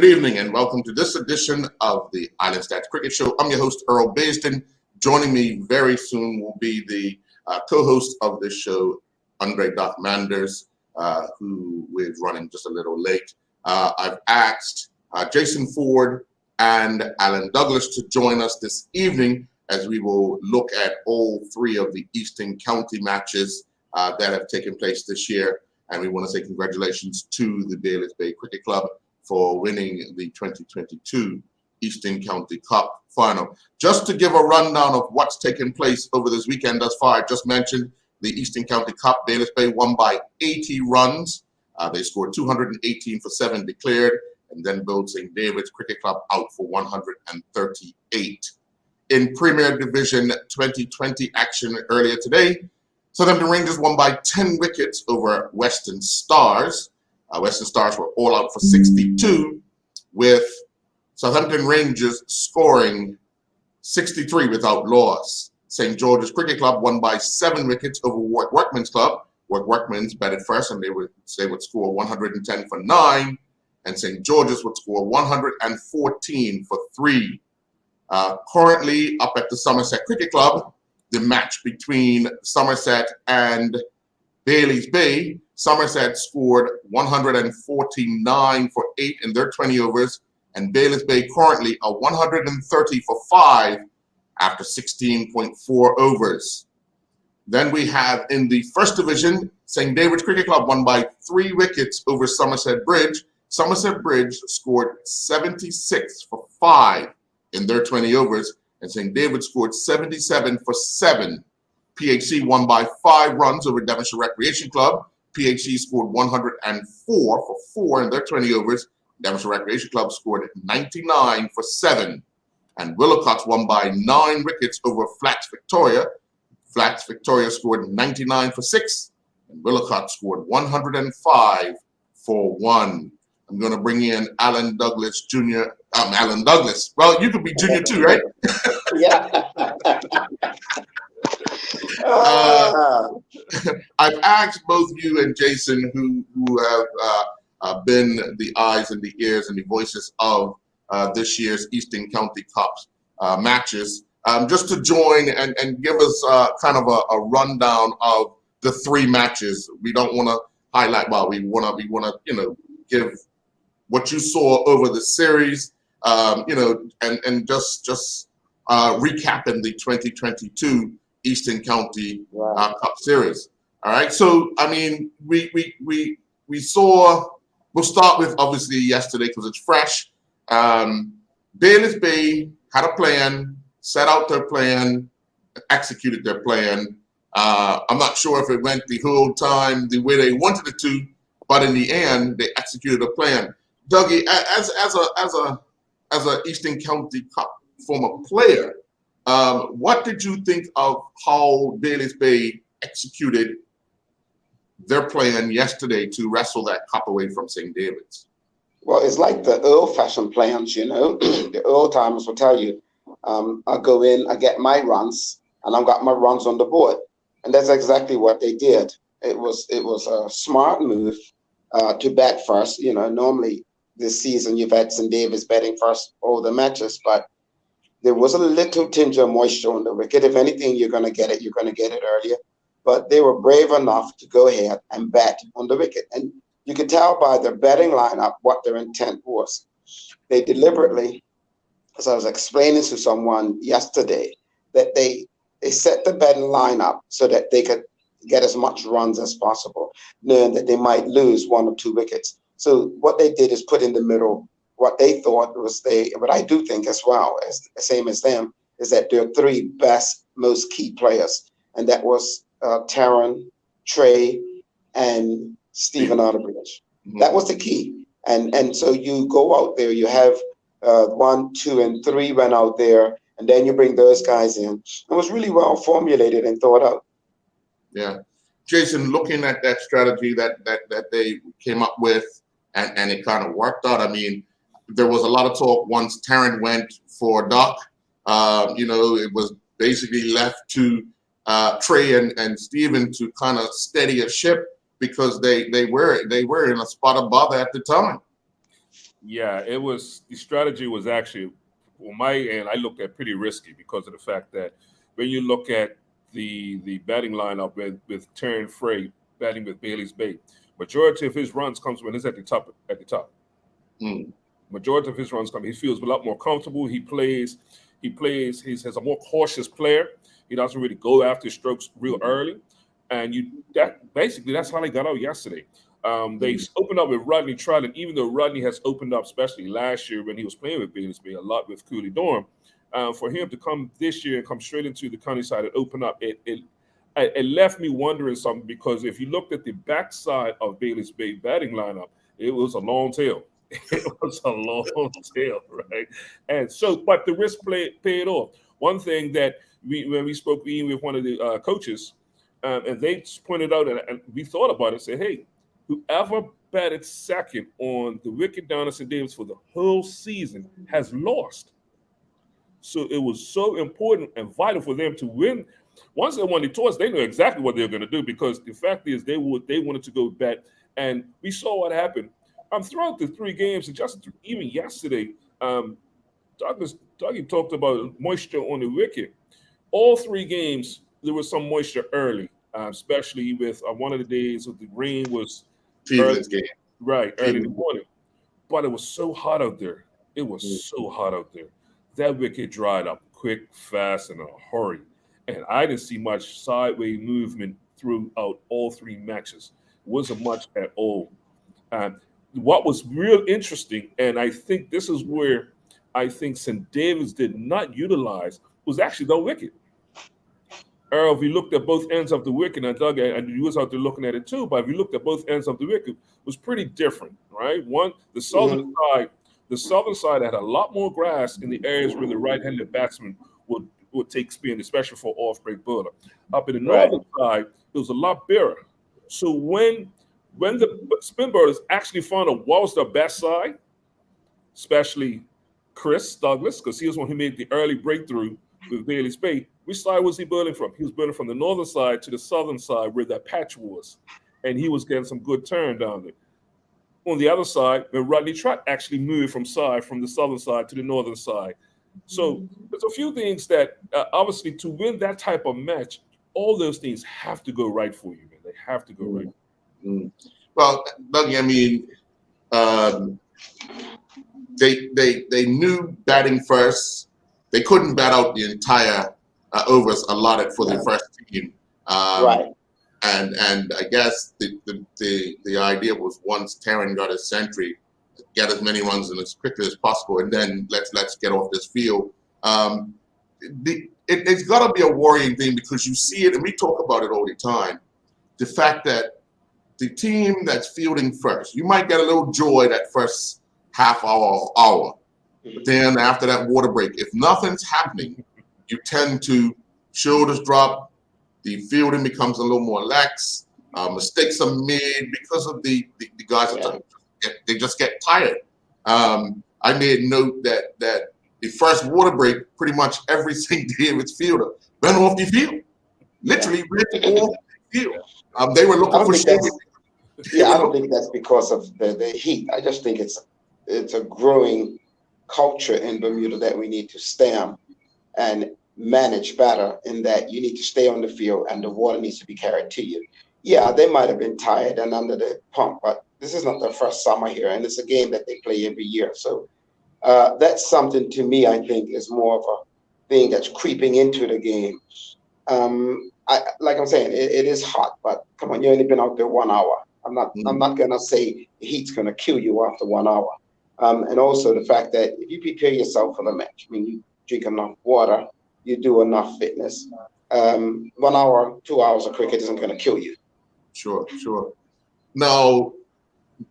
Good evening and welcome to this edition of the Island Stats Cricket Show. I'm your host, Earl Baisden. Joining me very soon will be the co-host of this show, Andre Doc Manders, who is running just a little late. I've asked Jason Ford and Alan Douglas to join us this evening as we will look at all three of the Eastern County matches that have taken place this year. And we want to say congratulations to the Baylis Bay Cricket Club for winning the 2022 Eastern County Cup final. Just to give a rundown of what's taken place over this weekend thus far, I just mentioned the Eastern County Cup. Baylis Bay won by 80 runs. They scored 218 for 7 declared, and then bowled St. David's Cricket Club out for 138. In Premier Division 2020 action earlier today, Southampton Rangers won by 10 wickets over Western Stars. Western Stars were all out for 62, with Southampton Rangers scoring 63 without loss. St. George's Cricket Club won by 7 wickets over Warwick Workmen's Club. Warwick Workmen's batted first, and they would score 110 for 9, and St. George's would score 114 for 3. Currently up at the Somerset Cricket Club, the match between Somerset and Baylis Bay. Somerset scored 149 for 8 in their 20 overs, and Baylis Bay currently are 130 for 5 after 16.4 overs. Then we have in the first division, St. David's Cricket Club won by 3 wickets over Somerset Bridge. Somerset Bridge scored 76 for 5 in their 20 overs, and St. David scored 77 for 7. PHC won by 5 runs over Devonshire Recreation Club. PHC scored 104 for 4 in their 20 overs. Devonshire Recreation Club scored 99 for 7. And Willowcotts won by 9 wickets over Flats Victoria. Flats Victoria scored 99 for 6. And Willowcotts scored 105 for 1. I'm going to bring in Alan Douglas Jr. Alan Douglas. Well, you could be Junior too, right? Yeah. I've asked both you and Jason, who have been the eyes and the ears and the voices of this year's Eastern County Cups matches, just to join and give us kind of a rundown of the 3 matches. We don't want to highlight, well, we want to give what you saw over the series, and just recapping the 2022 Eastern County Cup Series. All right. So, I mean, we saw, we'll start with obviously yesterday because it's fresh. Baylis Bay had a plan, set out their plan, executed their plan. I'm not sure if it went the whole time the way they wanted it to, but in the end, they executed a plan. Dougie, as a Eastern County Cup former player, what did you think of how Baylis Bay executed their plan yesterday to wrestle that cup away from St. David's? Well, it's like the old-fashioned plans, The old timers will tell you, I go in, I get my runs, and I've got my runs on the board. And that's exactly what they did. It was a smart move to bat first. Normally this season you've had St. David's batting first all the matches, but there was a little tinge of moisture on the wicket. If anything, you're going to get it earlier. But they were brave enough to go ahead and bat on the wicket. And you could tell by their batting lineup what their intent was. They deliberately, as I was explaining to someone yesterday, that they set the batting lineup so that they could get as much runs as possible, knowing that they might lose 1 or 2 wickets. So what they did is put in the middle what they thought was what I do think as well, as same as them, is that their 3 best, most key players, and that was Taron, Trey, and Stephen Otterbridge. Mm-hmm. That was the key. And so you go out there, you have 1, 2, and 3 went out there, and then you bring those guys in. It was really well formulated and thought out. Yeah. Jason, looking at that strategy that they came up with, and it kind of worked out. I mean, there was a lot of talk once Tarrant went for Doc. It was basically left to Trey and Steven to kind of steady a ship because they were in a spot above at the time. Yeah, it was the strategy was actually on my end. I looked at pretty risky because of the fact that when you look at the batting lineup with Terran Frey batting with Bailey's Bay, majority of his runs comes when he's at the top. Mm. Majority of his runs come. He feels a lot more comfortable. He plays. He has a more cautious player. He doesn't really go after strokes real early, and that's how they got out yesterday. They opened up with Rodney Trott, and even though Rodney has opened up, especially last year when he was playing with Bailey's Bay a lot with Cooley Dorm, for him to come this year and come straight into the county side and open up, it left me wondering something because if you looked at the backside of Bailey's Bay batting lineup, it was a long tail. It was a long tail, right? And so, but the risk paid off. One thing that when we spoke with one of the coaches, and they pointed out, and we thought about it, said, hey, whoever batted second on the wicket down at St. David's for the whole season has lost. So it was so important and vital for them to win. Once they won the toss, they knew exactly what they were going to do because the fact is they wanted to go bat, and we saw what happened. Throughout the 3 games, and just even yesterday, Dougie talked about moisture on the wicket. All 3 games, there was some moisture early, especially with one of the days of the rain was Cleveland's game. Right, early in the morning. But it was so hot out there. It was so hot out there. That wicket dried up quick, fast, in a hurry. And I didn't see much sideways movement throughout all 3 matches. It wasn't much at all. What was real interesting, and I think this is where I think St. David's did not utilize, was actually the wicket. Earl, if you looked at both ends of the wicket, and Doug, and you was out there looking at it too, but if you looked at both ends of the wicket, it was pretty different, right? The southern side had a lot more grass in the areas where the right-handed batsman would take spin, especially for off-break bowler. Up in the northern side, it was a lot barer. So when the spin bowlers actually found out what was the best side, especially Chris Douglas, because he was one who made the early breakthrough with Bailey's Bay, which side was he bowling from? He was bowling from the northern side to the southern side where that patch was, and he was getting some good turn down there. On the other side, when Rodney Trott actually moved from the southern side to the northern side. So there's a few things that obviously to win that type of match, all those things have to go right for you, man. They have to go right. Well, Dougie, I mean, they knew batting first. They couldn't bat out the entire overs allotted for the first team. And I guess the idea was once Terran got his century, get as many runs in as quickly as possible, and then let's get off this field. It's got to be a worrying thing because you see it, and we talk about it all the time. The fact that the team that's fielding first, you might get a little joy that first half hour. But then after that water break, if nothing's happening, you tend to shoulders drop, the fielding becomes a little more lax, mistakes are made because of the guys they just get tired. I made note that the first water break, pretty much every St. David's fielder went off the field. Literally went off the field. They were looking for shade. I don't think that's because of the heat. I just think it's a growing culture in Bermuda that we need to stem and manage better, in that you need to stay on the field and the water needs to be carried to you. Yeah, they might have been tired and under the pump, but this is not their first summer here, and it's a game that they play every year. So that's something, to me, I think is more of a thing that's creeping into the game. Like I'm saying, it is hot, but come on, you only been out there 1 hour. I'm not gonna say the heat's gonna kill you after 1 hour. And also the fact that if you prepare yourself for the match, I mean, you drink enough water, you do enough fitness. 1 hour, 2 hours of cricket isn't gonna kill you. Sure. Now,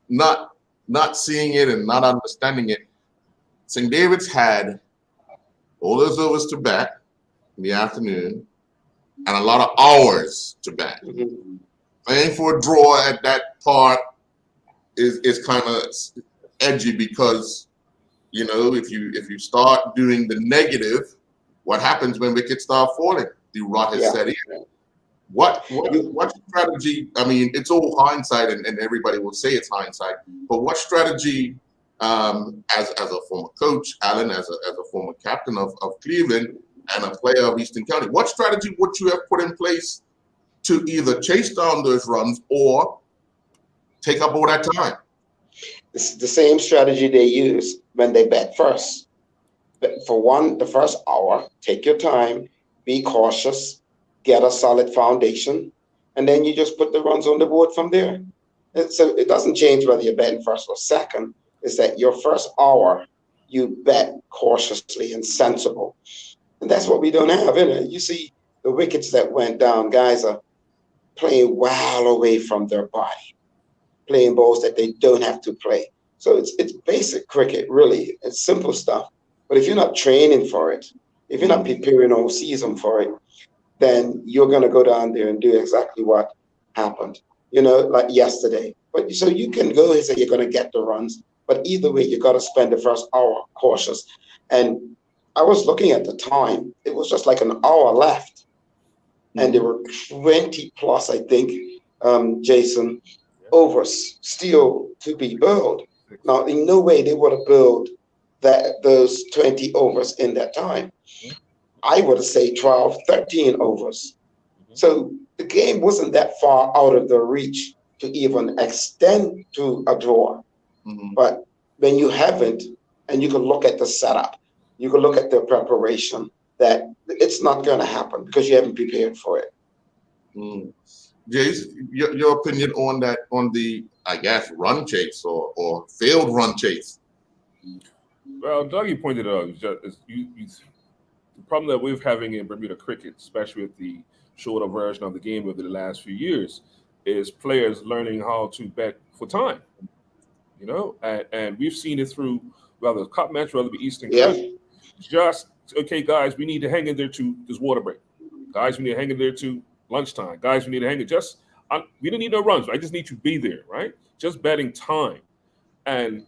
not seeing it and not understanding it, St. David's had all those overs to bat in the afternoon and a lot of hours to bat. Playing for a draw at that part is kind of edgy because, you know, if you start doing the negative, what happens when wickets start falling? The rot has set in. What strategy? I mean, it's all hindsight, and everybody will say it's hindsight. But what strategy as a former coach, Alan, as a former captain of Cleveland and a player of Eastern County, what strategy would you have put in place to either chase down those runs or take up all that time? It's the same strategy they use when they bet first. But for one, the first hour, take your time, be cautious, get a solid foundation, and then you just put the runs on the board from there. And so it doesn't change whether you're betting first or second. It's that your first hour, you bet cautiously and sensible. And that's what we don't have, isn't it? You see the wickets that went down, guys are playing well away from their body, playing balls that they don't have to play. So it's basic cricket, really. It's simple stuff. But if you're not training for it, if you're not preparing all season for it, then you're going to go down there and do exactly what happened, like yesterday. But so you can go and say you're going to get the runs, but either way, you got to spend the first hour cautious. And I was looking at the time; it was just like an hour left, and there were 20 plus, I think, Jason, overs still to be bowled. Now, in no way they would have bowled those 20 overs in that time. I would have said 12, 13 overs. So the game wasn't that far out of the reach to even extend to a draw. But when you haven't, and you can look at the setup, you can look at the preparation, that it's not going to happen because you haven't prepared for it. Jace, your opinion on that, on the, I guess, run chase or failed run chase? Well, Dougie pointed it out. The problem that we're having in Bermuda cricket, especially with the shorter version of the game over the last few years, is players learning how to bet for time. And we've seen it through whether it's Cup match, whether it be Eastern County. Just, okay, guys, we need to hang in there to this water break. Guys, we need to hang in there to lunchtime. Guys, we need to hang in. We don't need no runs. I just need you to be there, right? Just betting time. And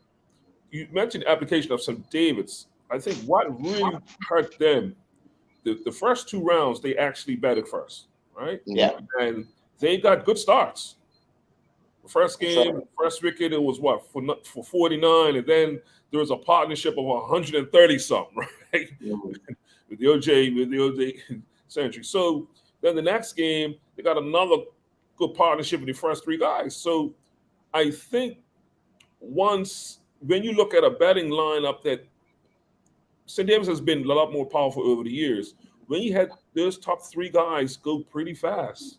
you mentioned the application of St. David's. I think what really hurt them, the first two rounds, they actually betted first, right? Yeah. And they got good starts. The first game, first wicket, it was for 49, and then there was a partnership of 130 something, right? with the OJ century. So then the next game, they got another good partnership with the first three guys. So I think when you look at a betting lineup that St. David's has been a lot more powerful over the years, when you had those top three guys go pretty fast,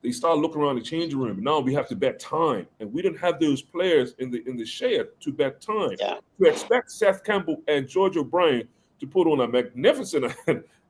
they start looking around the changing room. Now we have to bet time, and we didn't have those players in the shade to bet time. Yeah. To expect Seth Campbell and George O'Brien to put on a magnificent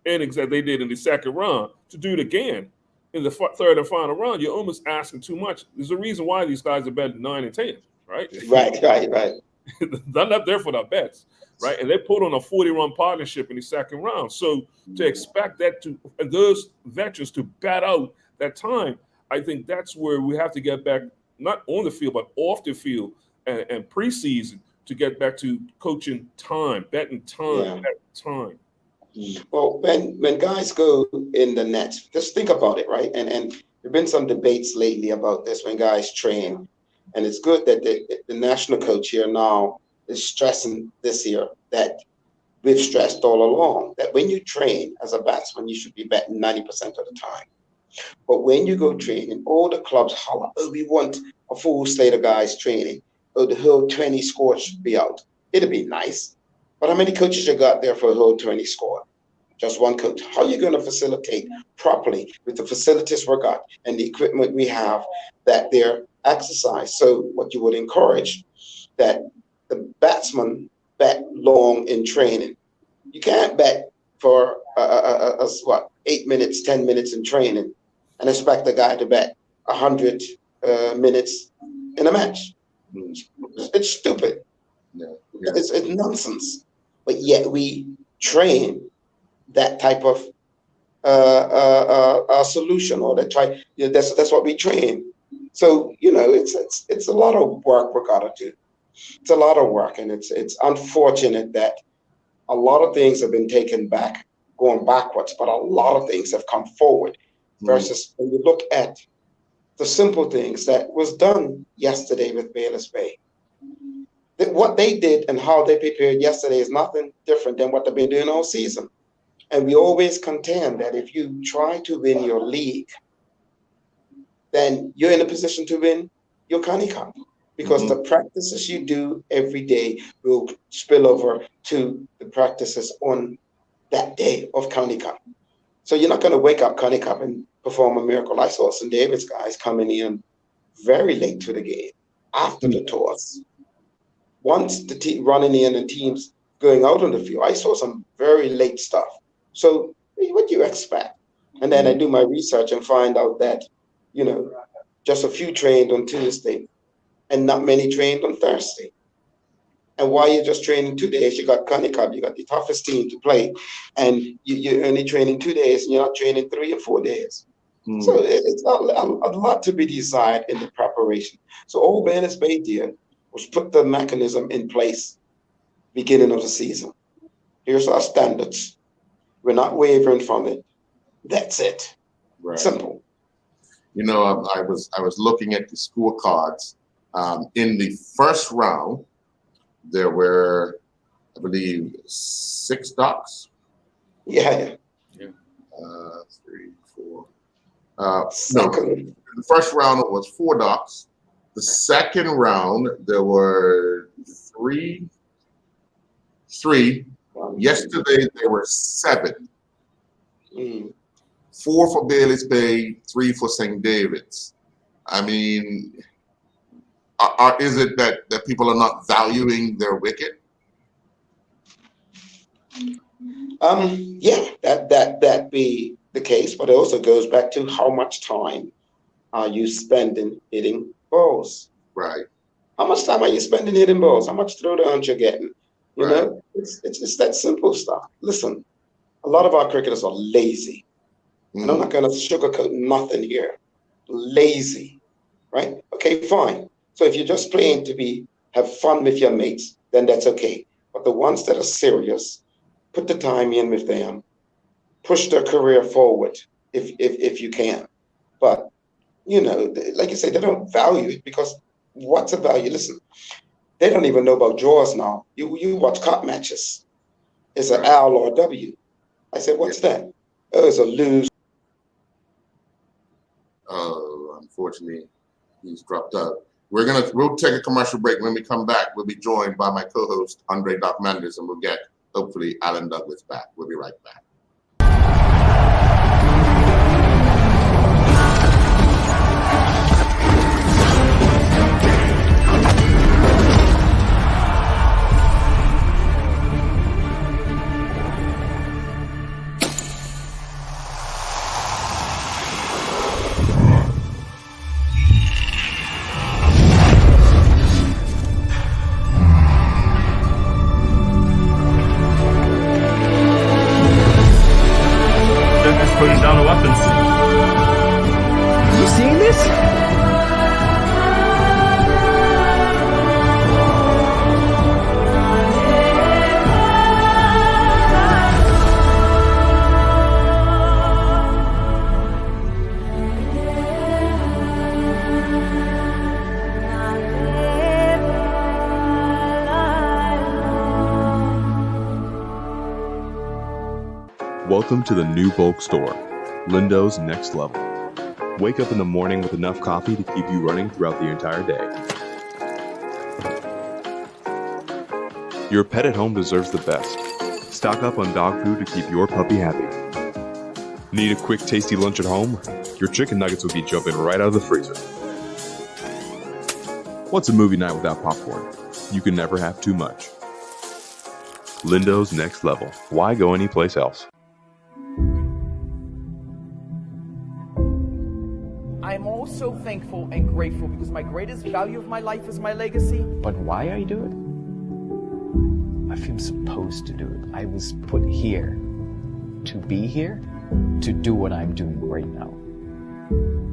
innings that they did in the second round, to do it again in the third and final round, you're almost asking too much. There's a reason why these guys are betting 9 and 10, right? Right. They're not there for their bets, right? And they put on a 40-run partnership in the second round. So to expect that those veterans to bat out that time, I think that's where we have to get back, not on the field, but off the field and preseason, to get back to coaching time, betting time, betting time. Well, when guys go in the net, just think about it, right? And there've been some debates lately about this when guys train, and it's good that the national coach here now is stressing this year that we've stressed all along, that when you train as a batsman, you should be betting 90% of the time. But when you go training, all the clubs holler, oh, we want a full slate of guys training. Oh, the whole 20 score should be out. It'd be nice. But how many coaches you got there for a whole 20 score? Just one coach. How are you going to facilitate properly with the facilities we got and the equipment we have that they're exercised? So what you would encourage, that the batsman bet long in training. You can't bet for 8 minutes, 10 minutes in training and expect the guy to bet 100 minutes in a match. It's stupid. It's nonsense. But yet we train that type of solution, or that's what we train. So it's a lot of work we gotta do. It's a lot of work, and it's unfortunate that a lot of things have been taken back, going backwards, but a lot of things have come forward. Versus when you look at the simple things that was done yesterday with Bayless Bay. what they did and how they prepared yesterday is nothing different than what they've been doing all season. And we always contend that if you try to win your league, then you're in a position to win your Connie Cup, because the practices you do every day will spill over to the practices on that day of County Cup. So you're not going to wake up County Cup and perform a miracle. I saw St. David's guys coming in very late to the game after the toss. Once the team running in and teams going out on the field, I saw some very late stuff. So what do you expect? And then I do my research and find out that, you know, just a few trained on Tuesday and not many trained on Thursday. And while you're just training 2 days, you got Connie Cup, you got the toughest team to play, and you're only training 2 days, and you're not training 3 or 4 days. So it's a lot to be desired in the preparation. So all Banners Bay did was put the mechanism in place beginning of the season. Here's our standards. We're not wavering from it. That's it. Right. Simple. You know, I was looking at the scorecards. In the first round, there were, I believe, 6 docks. Yeah. 3, 4. No, the first round it was 4 docks. The second round there were 3. Yesterday there were 7. 4 for Bailey's Bay, 3 for St. David's. I mean, is it that people are not valuing their wicket? Yeah, that be the case, but it also goes back to how much time are you spending hitting balls? Right. How much time are you spending hitting balls? How much throwdowns you're getting? You know, it's that simple stuff. Listen, a lot of our cricketers are lazy. And I'm not going to sugarcoat nothing here. Lazy, right? Okay, fine. So if you're just playing to have fun with your mates, then that's okay. But the ones that are serious, put the time in with them, push their career forward if you can. But, you know, like you say, they don't value it, because what's the value? Listen, they don't even know about draws now. You watch cop matches. It's an L or a W. I said, what's that? Oh, it's a lose. Unfortunately, he's dropped out. We'll take a commercial break. When we come back, we'll be joined by my co-host, Andre Doc Manders, and we'll get, hopefully, Alan Douglas back. We'll be right back. Putting down the weapons. You seeing this? Welcome to the new bulk store, Lindo's Next Level. Wake up in the morning with enough coffee to keep you running throughout the entire day. Your pet at home deserves the best. Stock up on dog food to keep your puppy happy. Need a quick, tasty lunch at home? Your chicken nuggets will be jumping right out of the freezer. What's a movie night without popcorn? You can never have too much. Lindo's Next Level. Why go anyplace else? I'm also thankful and grateful because my greatest value of my life is my legacy. But why I do it? I feel supposed to do it. I was put here to be here, to do what I'm doing right now.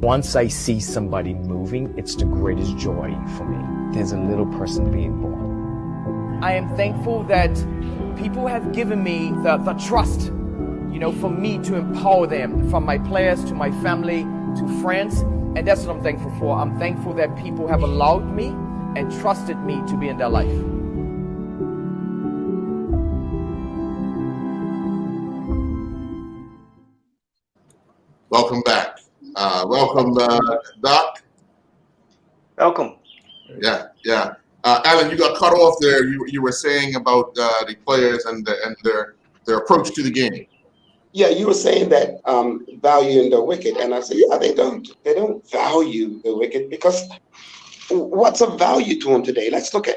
Once I see somebody moving, it's the greatest joy for me. There's a little person being born. I am thankful that people have given me the trust, you know, for me to empower them, from my players to my family to friends. And that's what I'm thankful for. I'm thankful that people have allowed me and trusted me to be in their life. Welcome back. Welcome, Doc. Welcome. Yeah. Alan, you got cut off there. You were saying about the players and their approach to the game. Yeah, you were saying that valuing the wicket, and I said, yeah, they don't value the wicket, because what's of value to them today? Let's look at,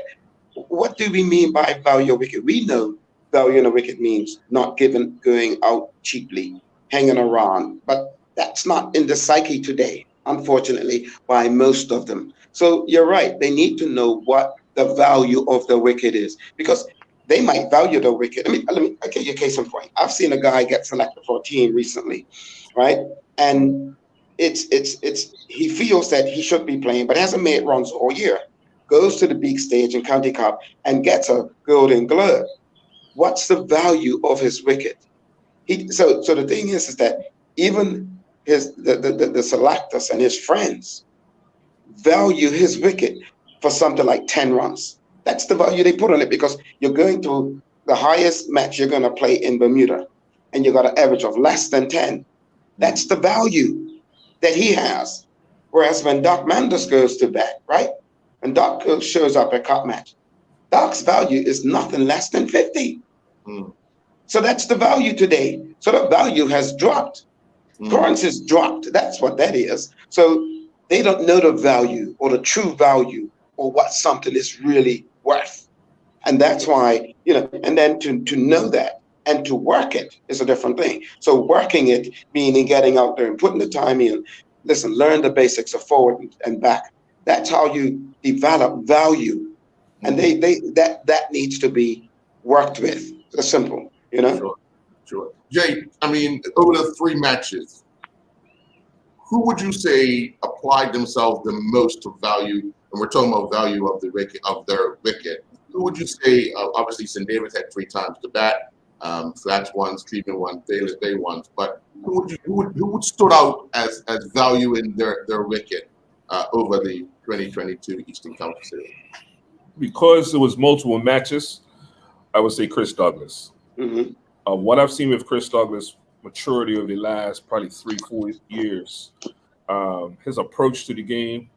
what do we mean by value a wicket? We know valuing a wicket means not going out cheaply, hanging around, but that's not in the psyche today, unfortunately, by most of them. So you're right, they need to know what the value of the wicket is, because they might value the wicket. Let me give you a case in point. I've seen a guy get selected for a team recently, right? And he feels that he should be playing, but hasn't made runs all year. Goes to the big stage in County Cup and gets a Golden Glove. What's the value of his wicket? So the thing is that even the selectors and his friends value his wicket for something like 10 runs. That's the value they put on it, because you're going to the highest match you're going to play in Bermuda, and you got an average of less than 10. That's the value that he has. Whereas when Doc Manders goes to bat, right? And Doc shows up at Cup match, Doc's value is nothing less than 50. So that's the value today. So the value has dropped. Currency has dropped. That's what that is. So they don't know the value or the true value or what something is really worth. And that's why, and then to know that and to work it is a different thing. So working it, meaning getting out there and putting the time in, listen, learn the basics of forward and back. That's how you develop value. And that needs to be worked with. It's simple, Sure. Jay, over the 3 matches, who would you say applied themselves the most to value? And we're talking about value of their wicket. Who would you say? Obviously, St. David's had 3 times to bat. Flats once, Cleveland once, Bayless Bay once. But who would stood out as valuing their wicket over the 2022 Eastern County Series? Because there was multiple matches, I would say Chris Douglas. What I've seen with Chris Douglas, maturity over the last probably 3-4 years, his approach to the game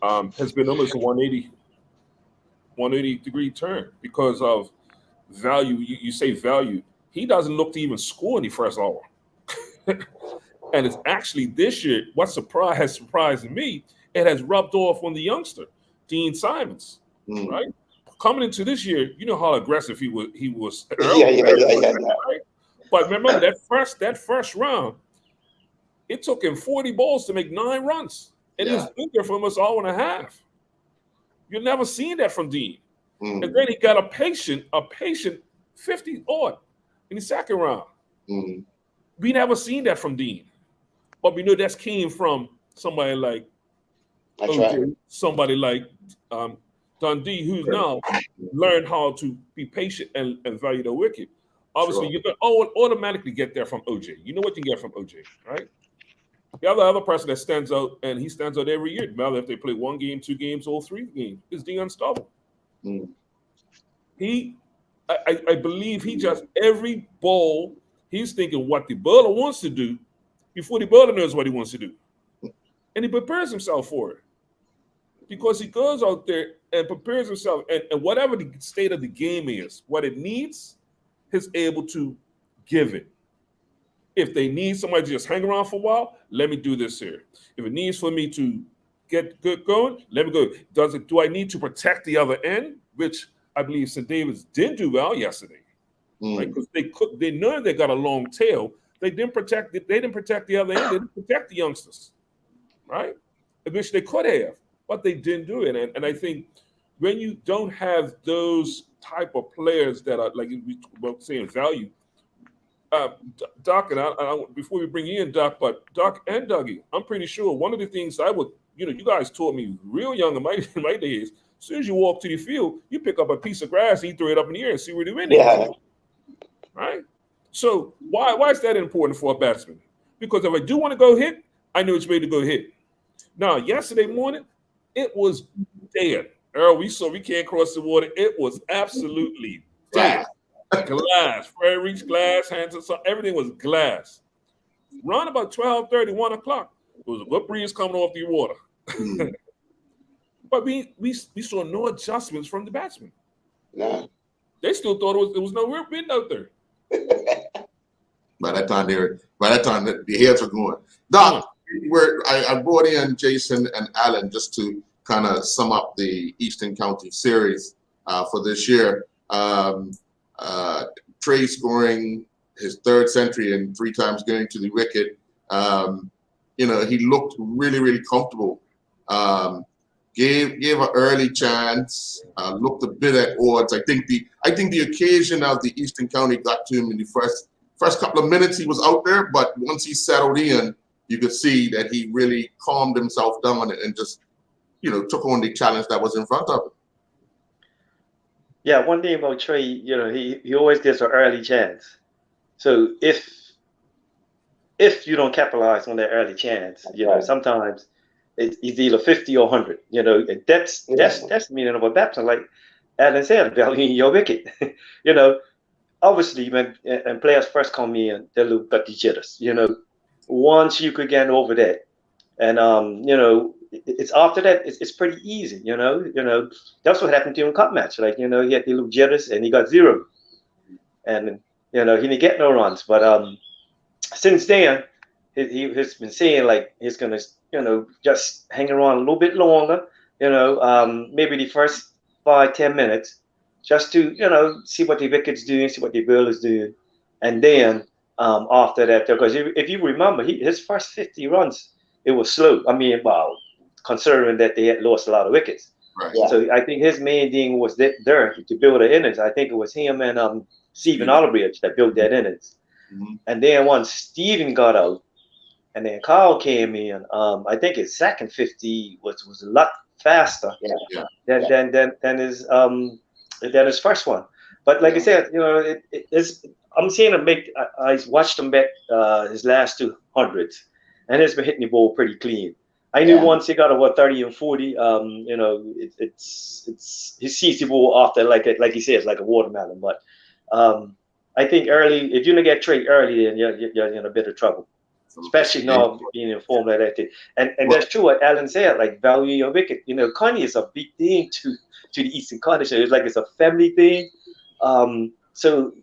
has been almost a 180 degree turn because of value. You say value. He doesn't look to even score in the first hour. And it's actually this year, what has surprised me, it has rubbed off on the youngster, Dean Simons, right? Coming into this year, you know how aggressive he was. Right? But remember that first round, it took him 40 balls to make 9 runs. And he's been there for almost an hour and a half. You've never seen that from Dean. And then he got a patient 50 odd in the second round. We never seen that from Dean. But we know that came from somebody like OJ, somebody like Dundee, who's now learned how to be patient and value the wicket. Obviously, you can automatically get there from OJ. You know what you can get from OJ, right? The other person that stands out, and he stands out every year, no matter if they play 1 game, 2 games, or 3 games, is Deon Stubble. I believe he just, every ball, he's thinking what the bowler wants to do before the bowler knows what he wants to do. And he prepares himself for it. Because he goes out there and prepares himself, and whatever the state of the game is, what it needs, he's able to give it. If they need somebody to just hang around for a while, let me do this here. If it needs for me to get good going, let me go. Do I need to protect the other end, which I believe St. David's didn't do well yesterday, right? Because they know they got a long tail. They didn't protect the other end. They didn't protect the youngsters, right? Which they could have, but they didn't do it. And I think when you don't have those type of players that are, like we were saying, value, Doc, and I, before we bring you in, Doc, but Doc and Dougie, I'm pretty sure one of the things I would, you guys taught me real young in my days, as soon as you walk to the field, you pick up a piece of grass and you throw it up in the air and see where the wind is. Right? So why is that important for a batsman? Because if I do want to go hit, I know it's ready to go hit. Now, yesterday morning, it was dead. Earl, we can't cross the water. It was absolutely dead. Glass, Fred reached glass, hands and everything was glass. Around about 12:30, 1 o'clock, there was a good breeze coming off the water. But we saw no adjustments from the batsmen. No. They still thought it was no wind out there. By that time, the heads were going. Doc, I brought in Jason and Alan just to kind of sum up the Eastern County series for this year. Trey scoring his 3rd century and 3 times going to the wicket. He looked really, really comfortable. Gave an early chance. Looked a bit at odds. I think the occasion of the Eastern County got to him in the first couple of minutes. He was out there, but once he settled in, you could see that he really calmed himself down and just took on the challenge that was in front of him. Yeah, one thing about Trey, he always gets an early chance. So if you don't capitalize on that early chance, sometimes it's either 50 or 100. That's the meaning of a batsman. Like Alan said, valuing your wicket. Obviously when players first come in, they'll got the jitters. Once you could get over that, and it's after that it's pretty easy. That's what happened to him in cup match. Like he had the little jitters and he got 0, and he didn't get no runs. But since then he has been saying like he's gonna just hang around a little bit longer. Maybe the first 5-10 minutes just to see what the wicket's doing, see what the bowler's doing, and then after that, because if you remember his first 50 runs, it was slow. I mean, considering that they had lost a lot of wickets. Right. Yeah. So I think his main thing was there to build an innings. I think it was him and Stephen Olbridge that built that innings. Mm-hmm. And then once Stephen got out, and then Carl came in, I think his second 50 was a lot faster than his first one. But like I said, I'm seeing him make. I watched him back his last 200s, and he's been hitting the ball pretty clean. I knew once he got over 30 and 40, he sees the ball after like he says, like a watermelon. But I think early, if you don't get Trey early, then you're in a bit of trouble, especially now being informed like that. And that's true what Alan said, like value your wicket. Connie is a big thing to the Eastern County. It's like it's a family thing. So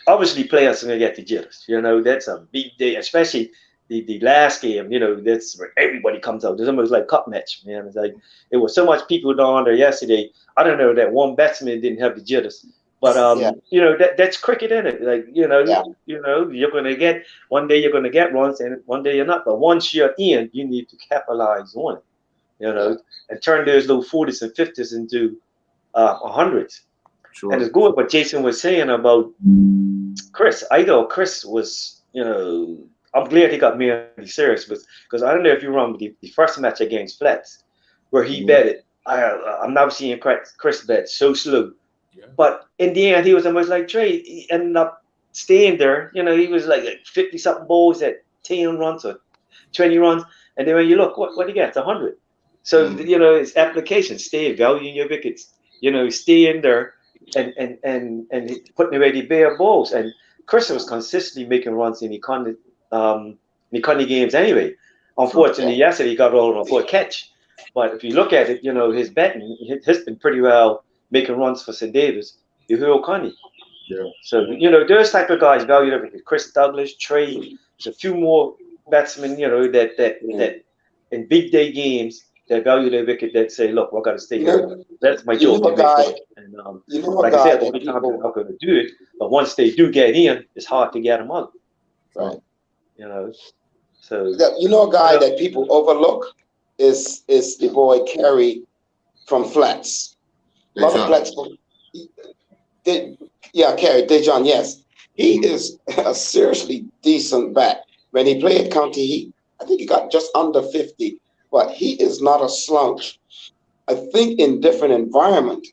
obviously players are gonna get the jitters. That's a big day, especially the last game. That's where everybody comes out. It's almost like cup match, man. It's like it was so much people down there yesterday. I don't know that one batsman didn't have the jitters, but that's cricket in it. Like you're gonna get one day you're gonna get runs and one day you're not. But once you're in, you need to capitalize on it. And turn those little 40s and 50s into 100s. Sure. And it's good what Jason was saying about Chris. I thought Chris was, I'm glad he got me in the series, because I don't know if you remember the first match against Flats, where he betted. I'm not seeing Chris bet so slow. Yeah. But in the end, he was almost like Trey. He ended up staying there. He was like 50-something balls at 10 runs or 20 runs. And then when you look, what he gets? 100. So, it's application. Stay valuing your wickets. Stay in there and putting away the bare balls. And Chris was consistently making runs in the Connie games anyway. Unfortunately, yesterday he got all for a catch. But if you look at it, his batting has been pretty well making runs for St. David's. You hear Connie. Yeah. So, those type of guys value everything. Chris Douglas, Trey, there's a few more batsmen, that in big day games that value their wicket that say, look, we're gonna stay here. That's my job. And like I said, every time they're not gonna do it, but once they do get in, it's hard to get them out. Right. So a guy that people overlook is the boy Kerry from Flats. Flats. Kerry Dejan. Yes, he is a seriously decent bat. When he played County Heat, I think he got just under 50, but he is not a slouch. I think in different environment,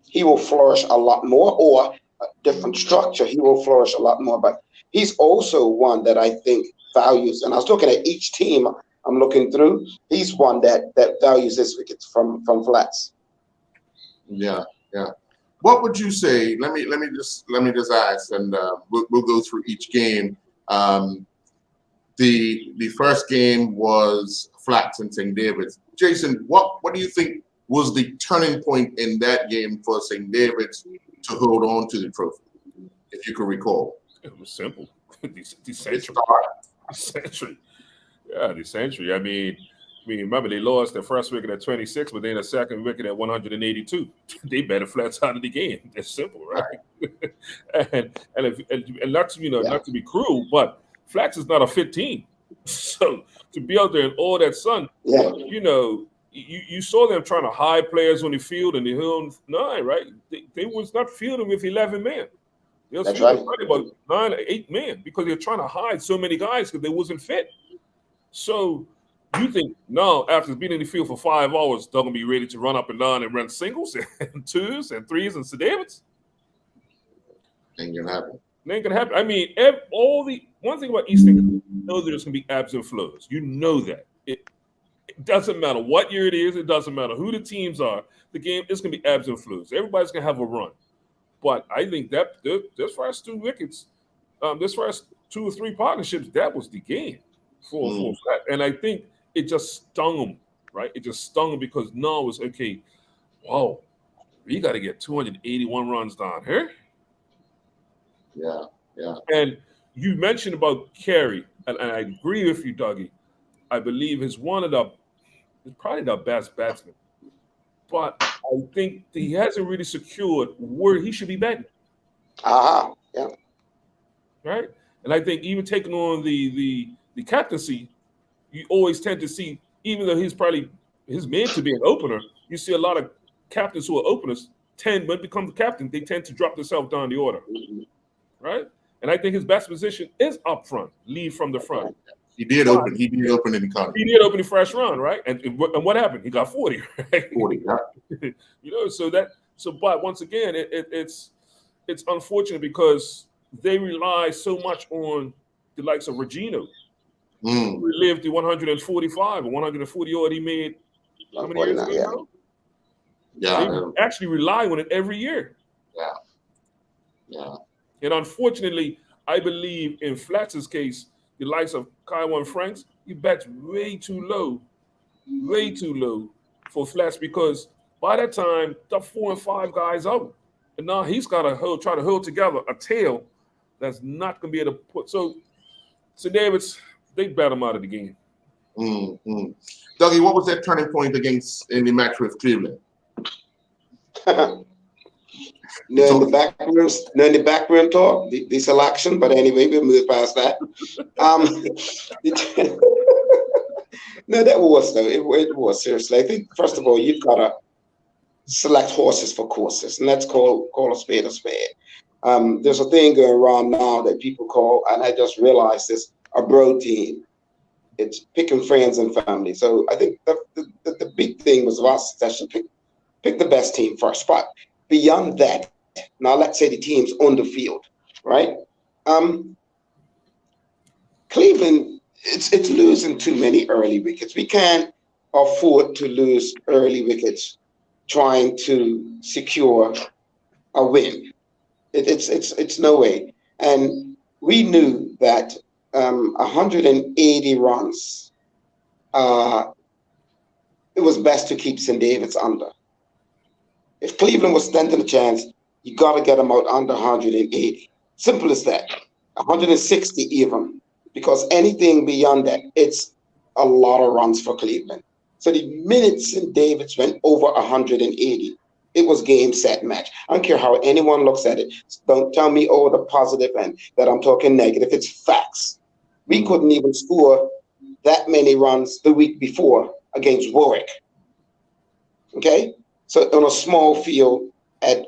he will flourish a lot more, or a different structure, he will flourish a lot more. But he's also one that I think values, and I was looking at each team I'm looking through, he's one that values his wickets from Flats. Yeah. What would you say? Let me just ask, and we'll go through each game. the first game was Flax and St. David's. Jason, what do you think was the turning point in that game for St. David's to hold on to the trophy, if you could recall? It was simple. the century. Yeah, the century. I mean, remember they lost their first wicket at 26, but then the second wicket at 182. They better Flats out of the game. It's simple, right? and not to not to be cruel, but Flax is not a fit team. So to be out there in all that sun, you saw them trying to hide players on the field and the Hill 9, right? They was not fielding with 11 men. They was fielding about 9 or 8 men because they're trying to hide so many guys because they wasn't fit. So you think now after being in the field for 5 hours, they're gonna be ready to run up and down and run singles and twos and threes and St. David's? Ain't gonna happen. Ain't gonna happen. I mean, one thing about Eastern, you know there's gonna be ebbs and flows. You know that. It doesn't matter what year it is. It doesn't matter who the teams are. The game is gonna be ebbs and flows. Everybody's gonna have a run. But I think that this first 2 wickets, this first 2 or 3 partnerships, that was the game for Flat. And I think it just stung them, right? It just stung them because now it's okay. Whoa, we got to get 281 runs down here. Yeah. And you mentioned about Carey, and I agree with you, Dougie. I believe he's probably the best batsman. But I think he hasn't really secured where he should be batting. Yeah. Right? And I think even taking on the captaincy, you always tend to see, even though he's meant to be an opener, you see a lot of captains who are openers when they become the captain, they tend to drop themselves down the order. Right? And I think his best position is up front, lead from the front. He did open in the economy. He did open the first round, right? And what happened? He got 40, right? 40, yeah. But once again, it's unfortunate because they rely so much on the likes of Regino. Who lived the 145 or 140 odd he made how many years ago? Yeah. They actually rely on it every year. Yeah. And unfortunately, I believe in Flats's case, the likes of Kaiwan Franks, he bats way too low for Flats because by that time, the 4 and 5 guys out. And now he's got to try to hold together a tail that's not going to be able to put. So St. David's, they bat him out of the game. Dougie, what was that turning point in the match with Cleveland? No, in the back room talk, the selection, but anyway, we'll move past that. No, that was though. It was seriously. I think first of all, you've got to select horses for courses, and let's call a spade a spade. There's a thing going around now that people call, and I just realized this, a bro team. It's picking friends and family. So I think the big thing was about session, pick the best team first. But beyond that, now let's say the team's on the field, right? Cleveland, it's losing too many early wickets. We can't afford to lose early wickets trying to secure a win. It's no way. And we knew that 180 runs, it was best to keep St. David's under. If Cleveland was standing a chance, you got to get them out under 180. Simple as that. 160 even, because anything beyond that, it's a lot of runs for Cleveland. So the minute St. David's went over 180, it was game, set, match. I don't care how anyone looks at it. Don't tell me, oh, the positive and that I'm talking negative. It's facts. We couldn't even score that many runs the week before against Warwick. Okay? So on a small field at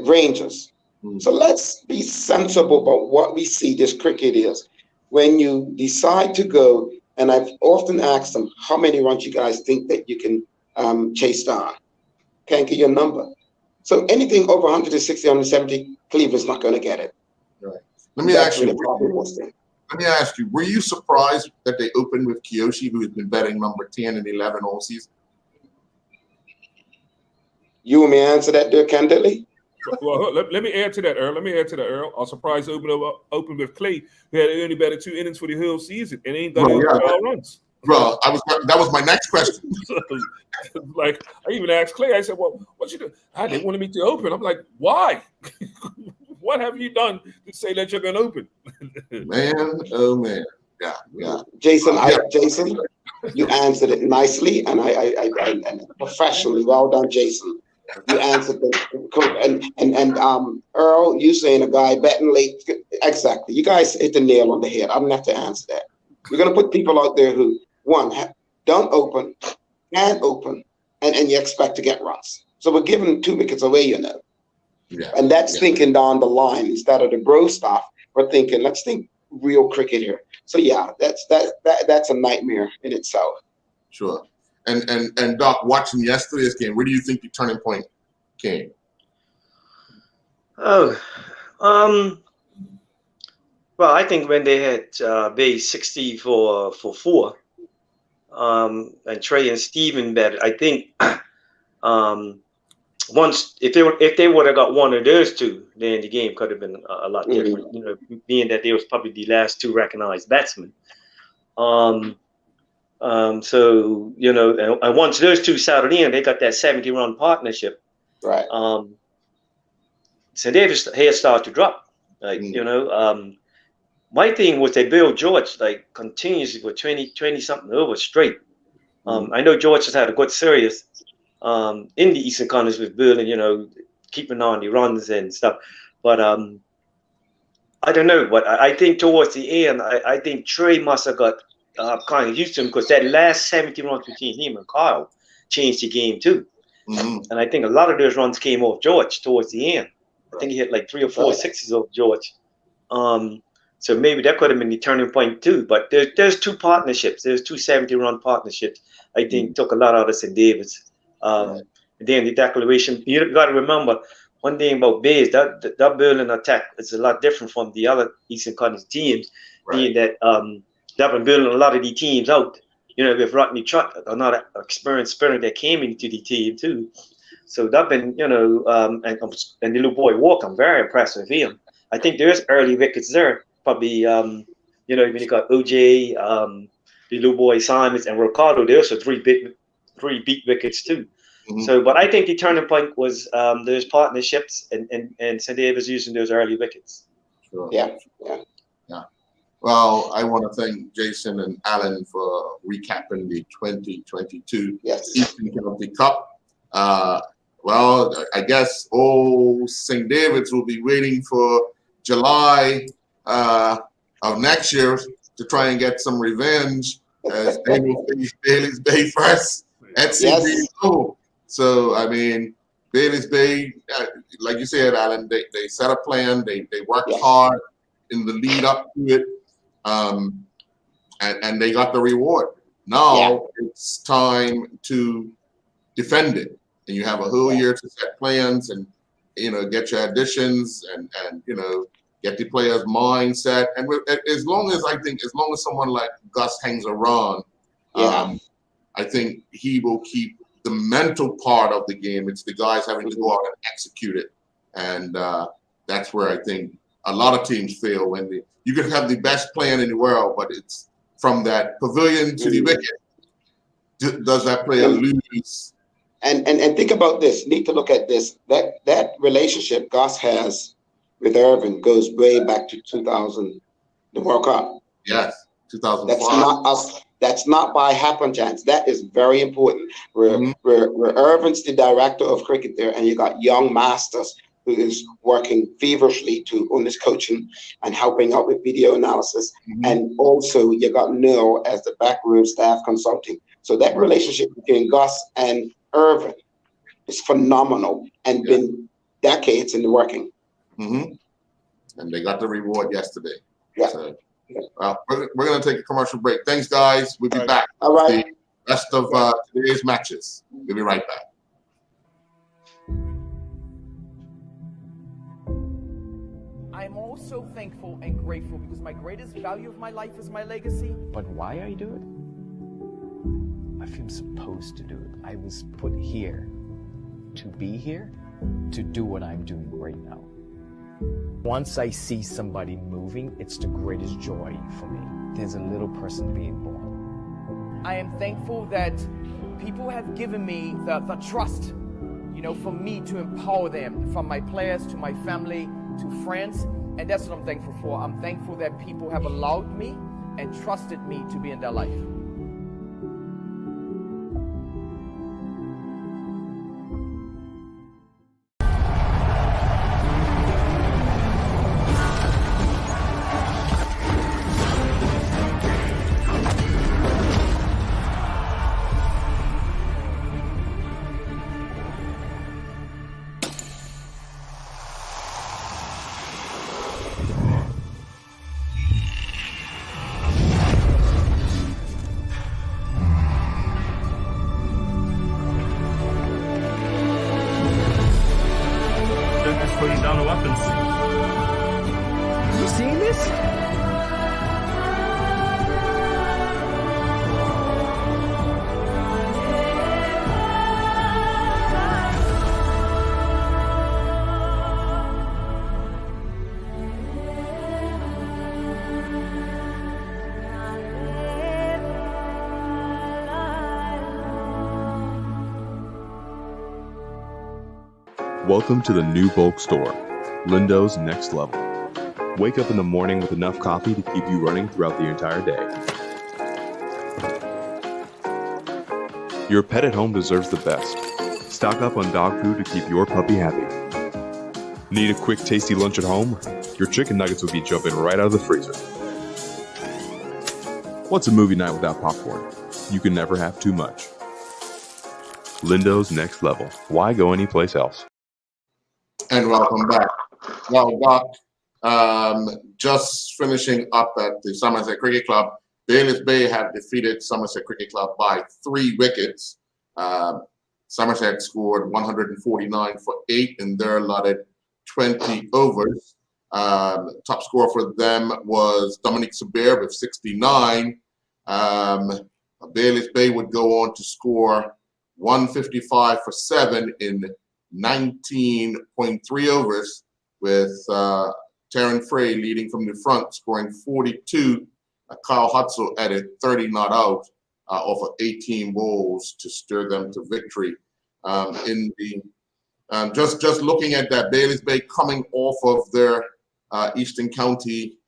Rangers. So let's be sensible about what we see this cricket is. When you decide to go, and I've often asked them, how many runs you guys think that you can chase down? Can't get your number. So anything over 160, 170, Cleveland's not going to get it. Right. Let me ask you, were you surprised that they opened with Kiyoshi, who has been batting number 10 and 11 all season? You want me to answer that there candidly? Well, let me add to that, Earl. Our surprise open with Clay, who had only batted 2 innings for the whole season and ain't done any runs. Bro, that was my next question. Like, I even asked Clay, I said, well, what you do? They wanted me to open. I'm like, why? What have you done to say that you're going to open? Man, oh man. Yeah. Jason, Jason, you answered it nicely and and professionally. Well done, Jason. You answered and Earl, you saying a guy betting late. Exactly. You guys hit the nail on the head. I don't have to answer that. We're gonna put people out there who don't open, can't open, and you expect to get runs. So we're giving 2 wickets away, Yeah. And that's thinking down the line instead of the bro stuff. We're thinking, let's think real cricket here. So yeah, that's a nightmare in itself. Sure. And Doc, watching yesterday's game, where do you think the turning point came? Well, I think when they had Bay 60 for 4, and Trey and Steven batted, I think once if they would have got one of those 2, then the game could have been a lot different. Being that they was probably the last 2 recognized batsmen. So and once those 2 settled in, they got that 70-run partnership. Right. So Davis hair started to drop. Like my thing was that Bill George continuously with 20 something over straight. I know George has had a good series in the Eastern Conference with Bill and keeping on the runs and stuff, but I don't know. But I think towards the end, I think Trey must have got kind of used to him because that last 70 runs between him and Kyle changed the game too. And I think a lot of those runs came off George towards the end. I think he hit like 3 or 4 sixes off George. So maybe that could have been the turning point too. But there's 2 partnerships. There's 2 70-run partnerships. I think took a lot out of St. David's. And then the declaration. You got to remember one thing about Bay is that bowling attack is a lot different from the other Eastern Conference teams. Being that they've been building a lot of the teams out. With Rodney Trott, another experienced spinner that came into the team too. So they've been, and the little boy Walker, I'm very impressed with him. I think there's early wickets there. Probably, when you got OJ, the little boy Simons, and Ricardo, there's 3 beat wickets too. So, but I think the turning point was those partnerships and St. David's using those early wickets. Sure. Yeah. Well, I want to thank Jason and Alan for recapping the 2022 Eastern County Cup. Well, I guess St. David's will be waiting for July of next year to try and get some revenge as they will face Bailey's Bay first at CBO. So, I mean, Bailey's Bay, like you said, Alan, they set a plan. They worked hard in the lead up to it, and they got the reward. Now it's time to defend it, and you have a whole year to set plans and get your additions and get the players' mindset. And as long as someone like Gus hangs around, I think he will keep the mental part of the game. It's the guys having to go out and execute it, and that's where I think a lot of teams fail when you could have the best player in the world, but it's from that pavilion to the wicket. Does that player lose? And think about this. Need to look at this. That relationship Gus has with Irvin goes way back to 2000, the World Cup. Yes, 2005. That's not by happen chance. That is very important. Where Irvin's the director of cricket there, and you got young Masters who is working feverishly on this coaching and helping out with video analysis. And also you got Neil as the backroom staff consulting. So that relationship between Gus and Irvin is phenomenal and been decades in the working. And they got the reward yesterday. So, we're going to take a commercial break. Thanks, guys. We'll be back. All right. The rest of today's matches. We'll be right back. I'm also thankful and grateful because my greatest value of my life is my legacy. But why I do it? I feel supposed to do it. I was put here to be here, to do what I'm doing right now. Once I see somebody moving, it's the greatest joy for me. There's a little person being born. I am thankful that people have given me the trust, for me to empower them, from my players to my family to friends. And that's what I'm thankful for. I'm thankful that people have allowed me and trusted me to be in their life. Putting down the weapons. You seeing this? Welcome to the new bulk store, Lindo's Next Level. Wake up in the morning with enough coffee to keep you running throughout the entire day. Your pet at home deserves the best. Stock up on dog food to keep your puppy happy. Need a quick, tasty lunch at home? Your chicken nuggets will be jumping right out of the freezer. What's a movie night without popcorn? You can never have too much. Lindo's Next Level. Why go anyplace else? And welcome back. Well, Doc, just finishing up at the Somerset Cricket Club, Baylis Bay have defeated Somerset Cricket Club by 3 wickets. Somerset scored 149 for 8 in their allotted 20 overs. Top scorer for them was Dominique Sabir with 69. Baylis Bay would go on to score 155 for 7 in 19.3 overs, with Terran Frey leading from the front, scoring 42. Kyle Hutzel added 30 not out off of 18 balls to steer them to victory. Just looking at that, Baylis Bay coming off of their Eastern County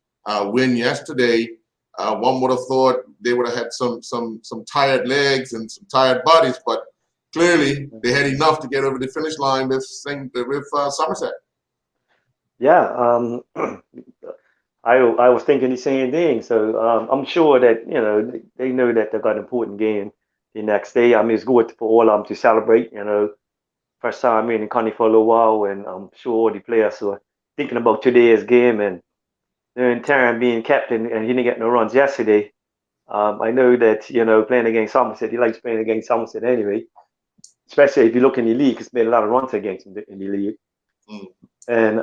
win yesterday, one would have thought they would have had some tired legs and some tired bodies, but clearly they had enough to get over the finish line with Somerset. Yeah, I was thinking the same thing. So I'm sure that they know that they've got an important game the next day. I mean, it's good for all of them to celebrate. First time in the country for a little while, and I'm sure all the players are thinking about today's game and Terran being captain, and he didn't get no runs yesterday. I know that playing against Somerset, he likes playing against Somerset anyway. Especially if you look in the league, it's made a lot of runs against him in the league. And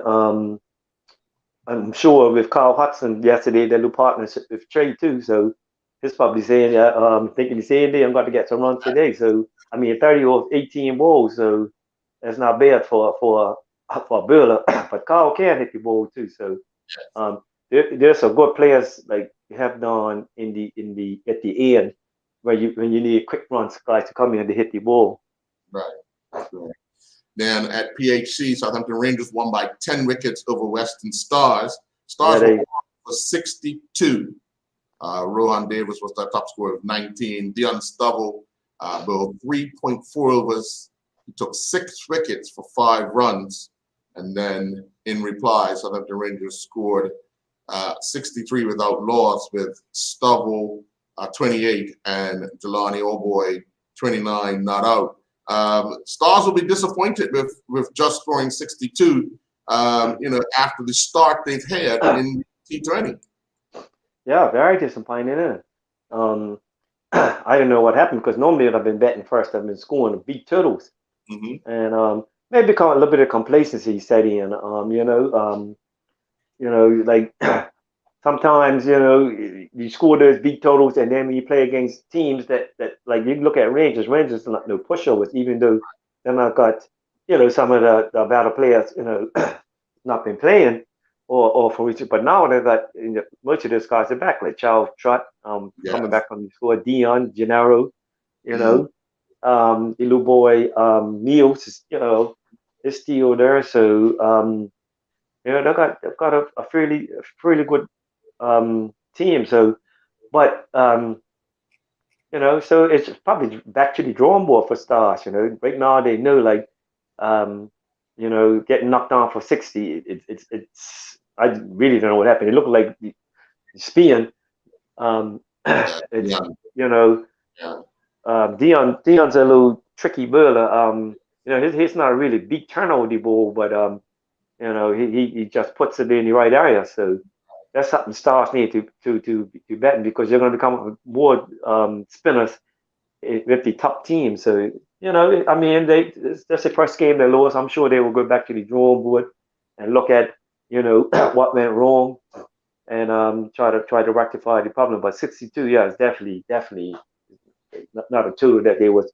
I'm sure with Kyle Hudson yesterday, they do partnership with Trey too. So he's probably saying, thinking the same day, I'm going to get some runs today. So, I mean, 30 or 18 balls, so that's not bad for a bowler. But Kyle can hit the ball too. So there's some good players like you have done at the end when you need quick runs, guys to come in and hit the ball. Right. Then at PHC, Southampton Rangers won by 10 wickets over Western Stars. Stars were for 62. Rohan Davis was the top scorer of 19. Dion Stubble bowled 3.4 overs. He took 6 wickets for 5 runs. And then in reply, Southampton Rangers scored 63 without loss, with Stubble 28 and Jelani Oboy 29 not out. Stars will be disappointed with just scoring 62, after the start they've had in T20. Yeah, very disappointing. I don't know what happened, because normally I've been batting first. I've been scoring the big turtles, and maybe a little bit of complacency set in. Like sometimes you score those big totals, and then when you play against teams that like you look at Rangers are not no pushovers, even though they're not got some of the better players, not been playing, or for which, but now they got much of those guys are back, like Charles Trott, coming back from the score, Dion Gennaro, the little boy Mills is still there, so they've got a fairly good team. So, but so it's probably back to the drawing board for Stars. Right now they know like getting knocked down for 60. It's I really don't know what happened. It looked like the spin. Dion's a little tricky bowler. He's not a really big turnover the ball, but he just puts it in the right area. So that's something Stars need to bet, because you're going to become more spinners with the top team. So I mean, that's the first game they lost. I'm sure they will go back to the drawing board and look at what went wrong and try to rectify the problem. But 62, yeah, is definitely not a tool that they was.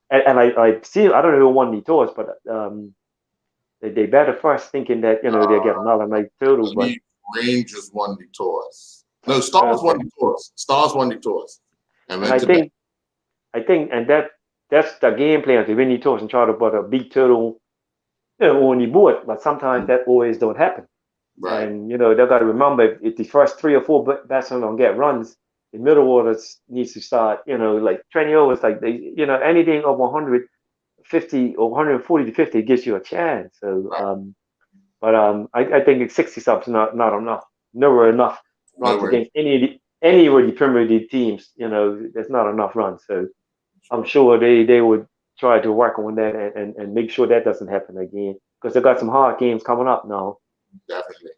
And I see. I don't know who won the toss, but they better first thinking that they get another nice total. But Rangers won the toss. No, Stars won the toss. Stars won the toss. And I think, and that's the game plan, to win the toss and try to put a big total on the board. But sometimes that always don't happen. Right. And they've got to remember, if the first 3 or 4 batsmen don't get runs, the middle orders needs to start. Like 20 overs, like anything of 150 or 140 to 50 gives you a chance. So, right. I think 60 subs not enough. Nowhere enough runs against any of the Premier League teams. There's not enough runs. So I'm sure they would try to work on that and make sure that doesn't happen again, because they've got some hard games coming up now. Definitely.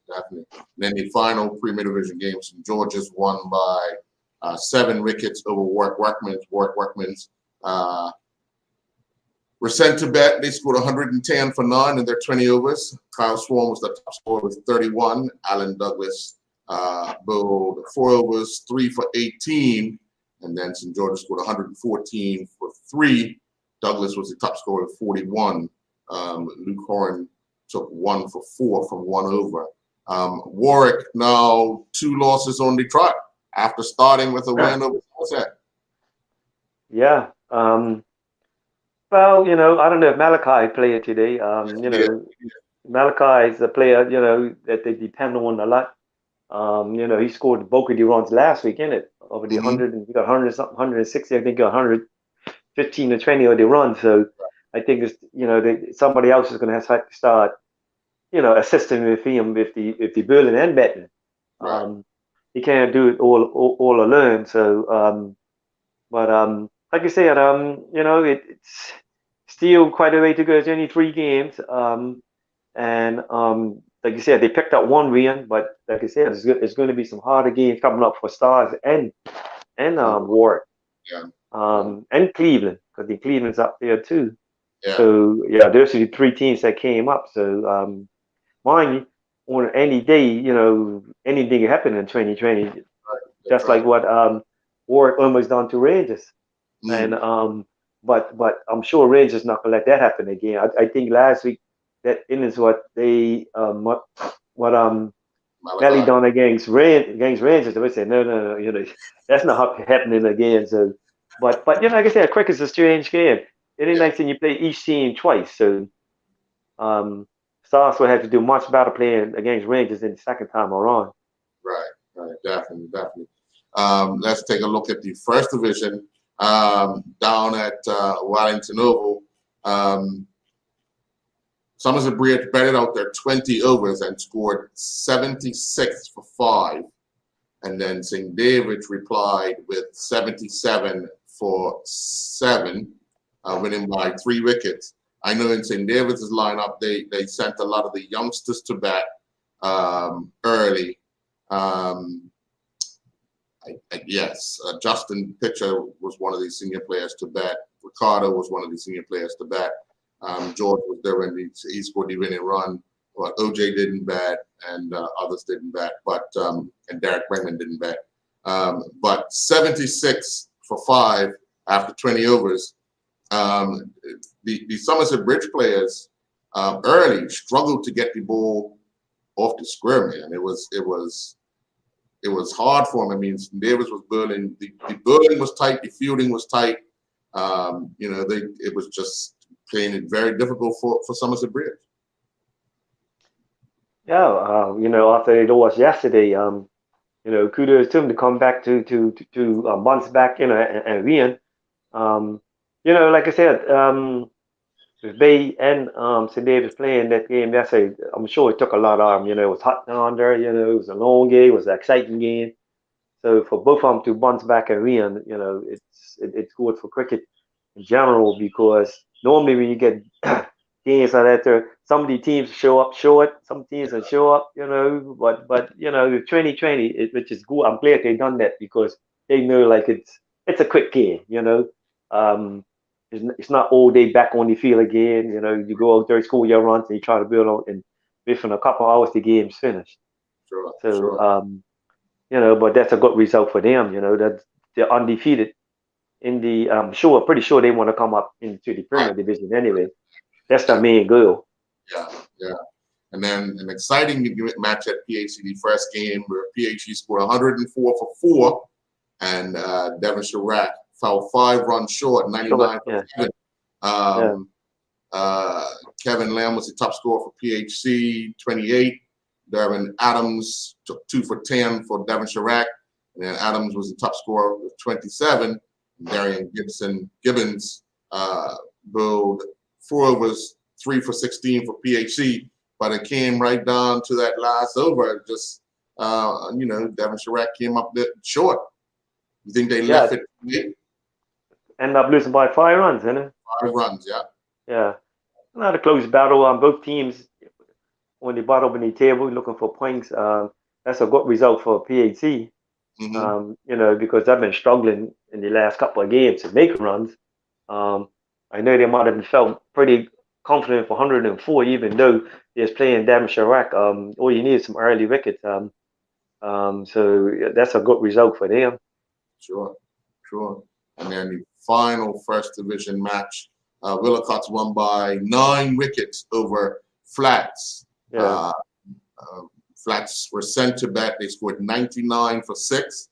Then the final Premier Division game, St. George's won by 7 wickets over Warwick Workmen's. Warwick Workmen's were sent to bat. They scored 110 for 9 in their 20 overs. Kyle Swan was the top scorer with 31. Alan Douglas bowled 4 overs, 3 for 18. And then St. George's scored 114 for 3. Douglas was the top scorer with 41. Luke Horan took 1 for 4 from 1 over. Warwick now 2 losses on the trot after starting with a win over Somerset. Yeah. Well, I don't know if Malachi played today. Malachi is a player, that they depend on a lot. He scored the bulk of the runs last week, innit? Over the 100, and he got 100 something, 160, I think, 115 or 20 of the runs. So I think it's, somebody else is going to have to start, assisting with him with the bowling and batting. Right. He can't do it all alone. So, like I said, it's still quite a way to go. It's only 3 games, and like you said, they picked up 1 win, but like I said, it's going to be some harder games coming up for Stars and Warwick, and Cleveland, because the Cleveland's up there too. Yeah. So yeah, those are the 3 teams that came up. So mind you, on any day, anything can happen in 2020. Right. Just like what Warwick almost done to Rangers. And but I'm sure Rangers not gonna let that happen again. I think last week that innings what they Melly done against Rangers, they would say no, that's not happening again. So but like I said, cricket's a strange game. It ain't nice when you play each team twice. So Stars will have to do much better playing against Rangers in the second time around. Right, definitely. Let's take a look at the first division down at Wellington Oval. Somerset Bridge batted out their 20 overs and scored 76 for 5. And then St. David's replied with 77 for 7, winning by 3 wickets. I know in St. David's lineup, they sent a lot of the youngsters to bat early. Justin Pitcher was one of the senior players to bat. Ricardo was one of the senior players to bat. George was there when he scored the winning run. But OJ didn't bat, and others didn't bat. But and Derek Bregman didn't bat. But 76 for 5 after 20 overs. The Somerset Bridge players early struggled to get the ball off the square, man. It was hard for them. I mean, Davis was burning. The burning was tight. The fielding was tight. It was just playing it very difficult for Somerset Bridge. Yeah, after they lost yesterday, kudos to them to come back to months back, and win. Like I said, with Bay and St. Davis playing that game yesterday, I'm sure it took a lot of them. It was hot down there. It was a long game. It was an exciting game. So for both of them to bounce back and win, it's good for cricket in general, because normally when you get games like that, some of the teams show up short, some teams will show up, but 2020, which is good. I'm glad they done that, because they know like it's a quick game, it's not all day back on the field again. You go out there, score your runs, and you try to build on, and within a couple of hours the game's finished. Sure. So sure. But that's a good result for them. That they're undefeated in the pretty sure they want to come up into the Premier Division anyway. That's the main goal. Yeah. And then an exciting match at PHC, first game where PHC scored 104 for 4, and Devonshire Rack fell 5 runs short, 99 for 7. Kevin Lamb was the top scorer for PHC, 28. Derwin Adams took 2 for 10 for Devonshire Rack, and then Adams was the top scorer with 27. Darian Gibbons bowled 4 overs, 3 for 16 for PHC, but it came right down to that last over. Just Devonshire Rack came up a bit short. You think they left it? End up losing by 5 runs, isn't it? 5 runs, yeah. Yeah, not a close battle on both teams on the bottom of the table looking for points. That's a good result for PHC. Because they've been struggling in the last couple of games to make runs. I know they might have felt pretty confident for 104, even though they're playing Devonshire Rack. All you need is some early wickets. So that's a good result for them. Sure. And then the final first division match, Willicotts won by 9 wickets over Flats. Flats were sent to bat. They scored 99 for 6.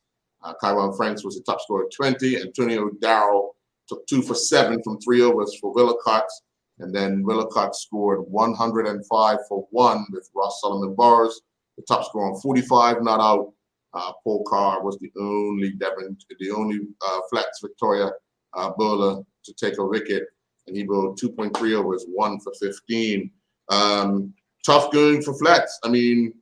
Kyron Franks was the top scorer at 20. Antonio Darrell took 2 for 7 from 3 overs for Willicotts. And then Willicotts scored 105 for 1 with Ross Solomon Burrows, the top scorer on 45 not out. Paul Carr was the only Flats Victoria bowler to take a wicket, and he bowled 2.3 overs, 1 for 15. Tough going for Flats. I mean,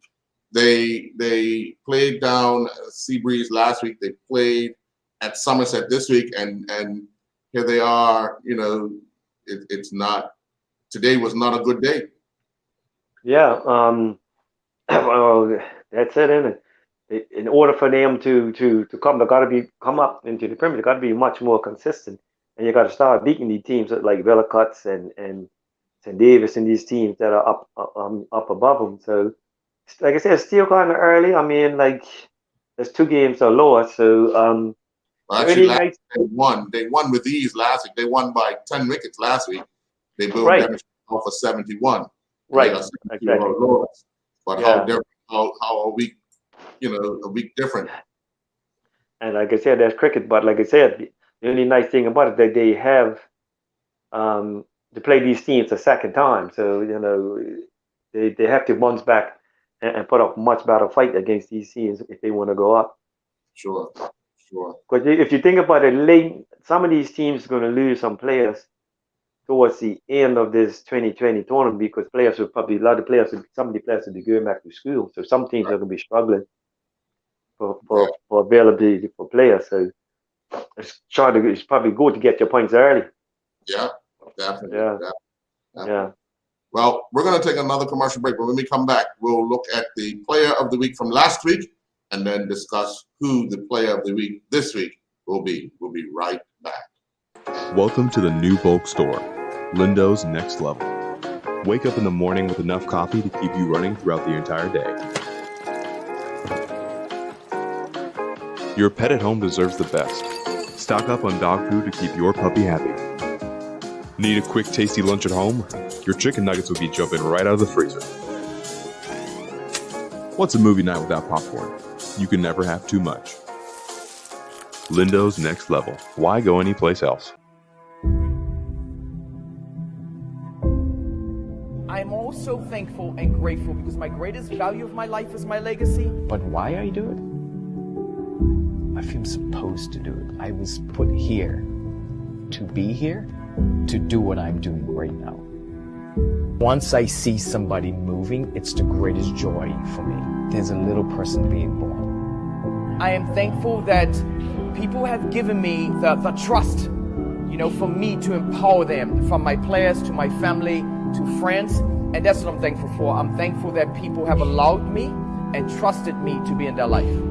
they played down Seabreeze last week. They played at Somerset this week, and here they are. It's not. Today was not a good day. Yeah. Well, that's it, isn't it? In order for them to come, they got to come up into the Premier. They got to be much more consistent, and you got to start beating these teams like Willicotts and St. Davis and these teams that are up above them. So, like I said, it's still kind of early. I mean, like there's 2 games or lower. So, actually, they won with ease last week. They won by 10 wickets last week. They bowled for 71. Right. Exactly. But how a week, a week different. And like I said, that's cricket. But like I said, the only nice thing about it that they have to play these teams a second time. So they have to bounce back and put up much better fight against these teams if they want to go up. Sure. Because if you think about it, some of these teams are going to lose some players towards the end of this 2020 tournament, because some of the players will be going back to school. So some teams are going to be struggling for availability for players. So it's probably good to get your points early. Yeah, definitely. Yeah. Well, we're going to take another commercial break, but when we come back, we'll look at the player of the week from last week and then discuss who the player of the week this week will be. We'll be right back. Welcome to the new bulk store, Lindo's Next Level. Wake up in the morning with enough coffee to keep you running throughout the entire day. Your pet at home deserves the best. Stock up on dog food to keep your puppy happy. Need a quick, tasty lunch at home? Your chicken nuggets will be jumping right out of the freezer. What's a movie night without popcorn? You can never have too much. Lindo's Next Level. Why go anyplace else? I'm also thankful and grateful because my greatest value of my life is my legacy. But why I do it? I feel supposed to do it. I was put here to be here, to do what I'm doing right now. Once I see somebody moving, it's the greatest joy for me. There's a little person being born. I am thankful that people have given me the trust, for me to empower them, from my players to my family to friends. And that's what I'm thankful for. I'm thankful that people have allowed me and trusted me to be in their life.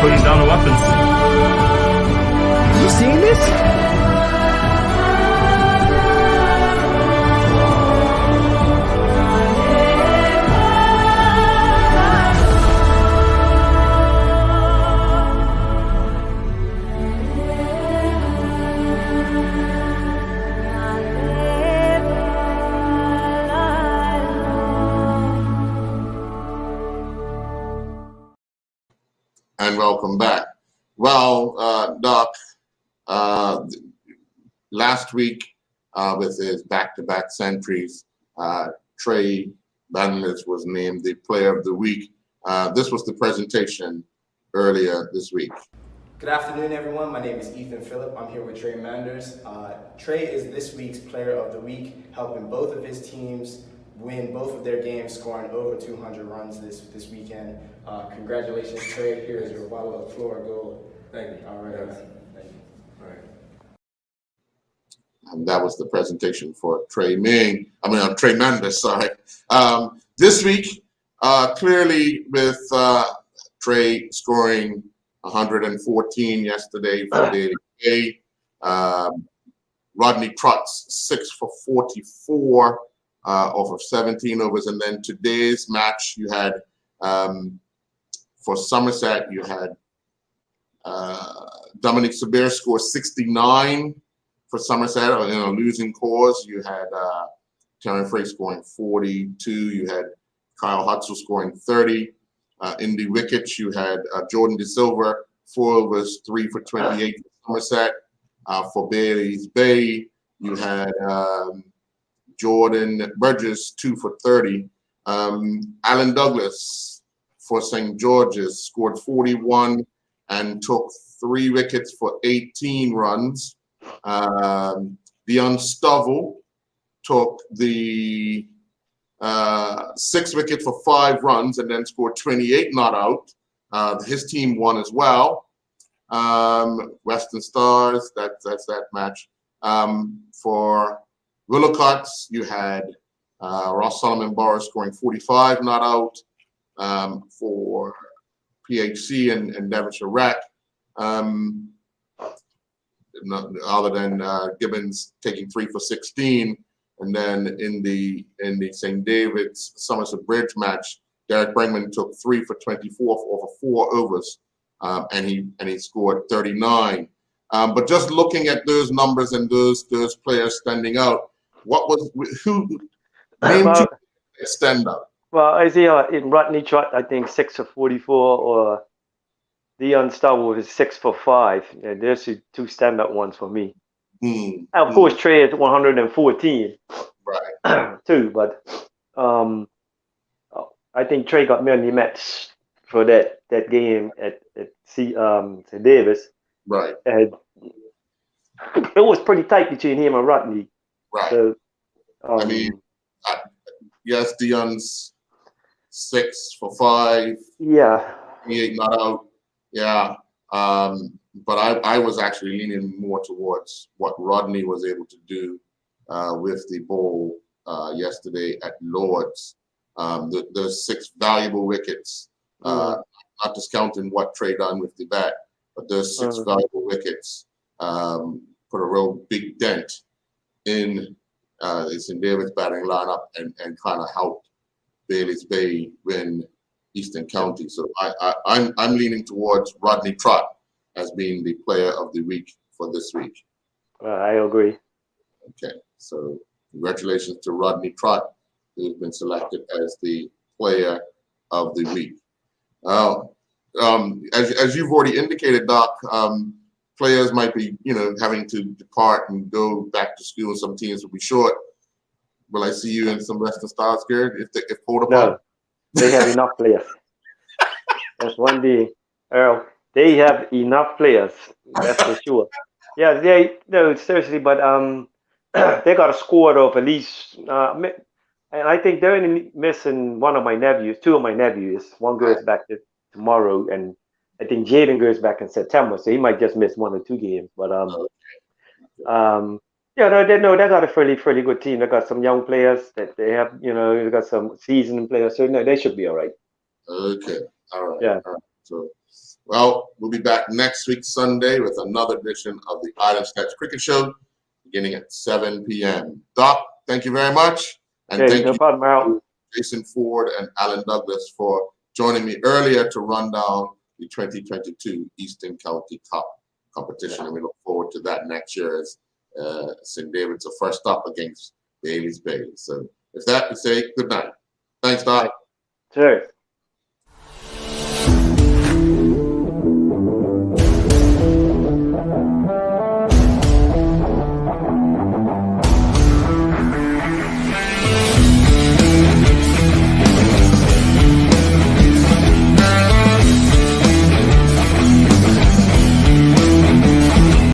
Putting down the weapons. You seeing this? And welcome back. Well, Doc, last week with his back-to-back centuries, Trey Manders was named the Player of the Week. This was the presentation earlier this week. Good afternoon, everyone. My name is Ethan Phillip. I'm here with Trey Manders. Trey is this week's Player of the Week, helping both of his teams win both of their games, scoring over 200 runs this weekend. Congratulations, Trey. Here is your bottle of Flora Gold. Thank you. All right. Yes. Thank you. All right. And that was the presentation for Trey Manders, sorry. This week, clearly with Trey scoring 114 yesterday for Daily K. Rodney Trotz 6 for 44 off of 17 overs. And then today's match, you had for Somerset, you had Dominic Sabir score 69 for Somerset in a losing cause. You had Terran Frey scoring 42. You had Kyle Hutzel scoring 30. In the wickets, you had Jordan De Silva, 4 overs, 3 for 28 for Somerset. For Bailey's Bay, you had Jordan Burgess, 2 for 30. Alan Douglas for St. George's scored 41 and took 3 wickets for 18 runs. Dion Stovall took the 6 wickets for 5 runs and then scored 28 not out. His team won as well. Western Stars, that's that match. For Willowcutts, you had Ross Solomon Barr scoring 45 not out. For PHC and Devonshire Rec, other than Gibbons taking 3 for 16. And then in the St. David's Somerset Bridge match, Derek Bregman took 3 for 24 over 4 overs, and he scored 39. But just looking at those numbers and those players standing out, who named two stand out? Well, Isaiah in Rodney Trott, I think 6 for 44, or Dion Stovall is 6 for 5. Yeah, there's 2 standout ones for me. And of course, Trey is 114, right? Too, but I think Trey got man of the match for that game at St. Davis. Right. And it was pretty tight between him and Rodney. Right. So, I mean, yes, Dion's 6 for 5. Yeah. 28 not out. Yeah. But I was actually leaning more towards what Rodney was able to do with the ball yesterday at Lords. Those 6 valuable wickets, not discounting what Trey done with the bat, but those 6 valuable wickets put a real big dent in St. David's batting lineup and kind of helped Bailey's Bay win Eastern County. So I'm leaning towards Rodney Trott as being the player of the week for this week. I agree. Okay, so congratulations to Rodney Trott, who's been selected as the player of the week. As you've already indicated, Doc, players might be, having to depart and go back to school. Some teams will be short. Will I see you in some Western Stars gear if pulled upon? No, they have enough players. That's one thing, Earl. They have enough players. That's for sure. Yeah, seriously, but they got a squad of at least, and I think they're only missing two of my nephews. One goes back tomorrow, and I think Jaden goes back in September, so he might just miss 1 or 2 games. But they got a fairly good team. They got some young players that they have, they got some seasoned players, so no, they should be all right. Okay, all right. Yeah. All right. So, well, we'll be back next week Sunday with another edition of the Island Stats Cricket Show, beginning at 7 p.m. Doc, thank you very much, and thank you to Jason Ford and Alan Douglas for joining me earlier to run down the 2022 Eastern County Cup competition, and we look forward to that next year as St. David's a first up against Bailey's Bay. So with that, we say good night. Thanks, Doc. Cheers.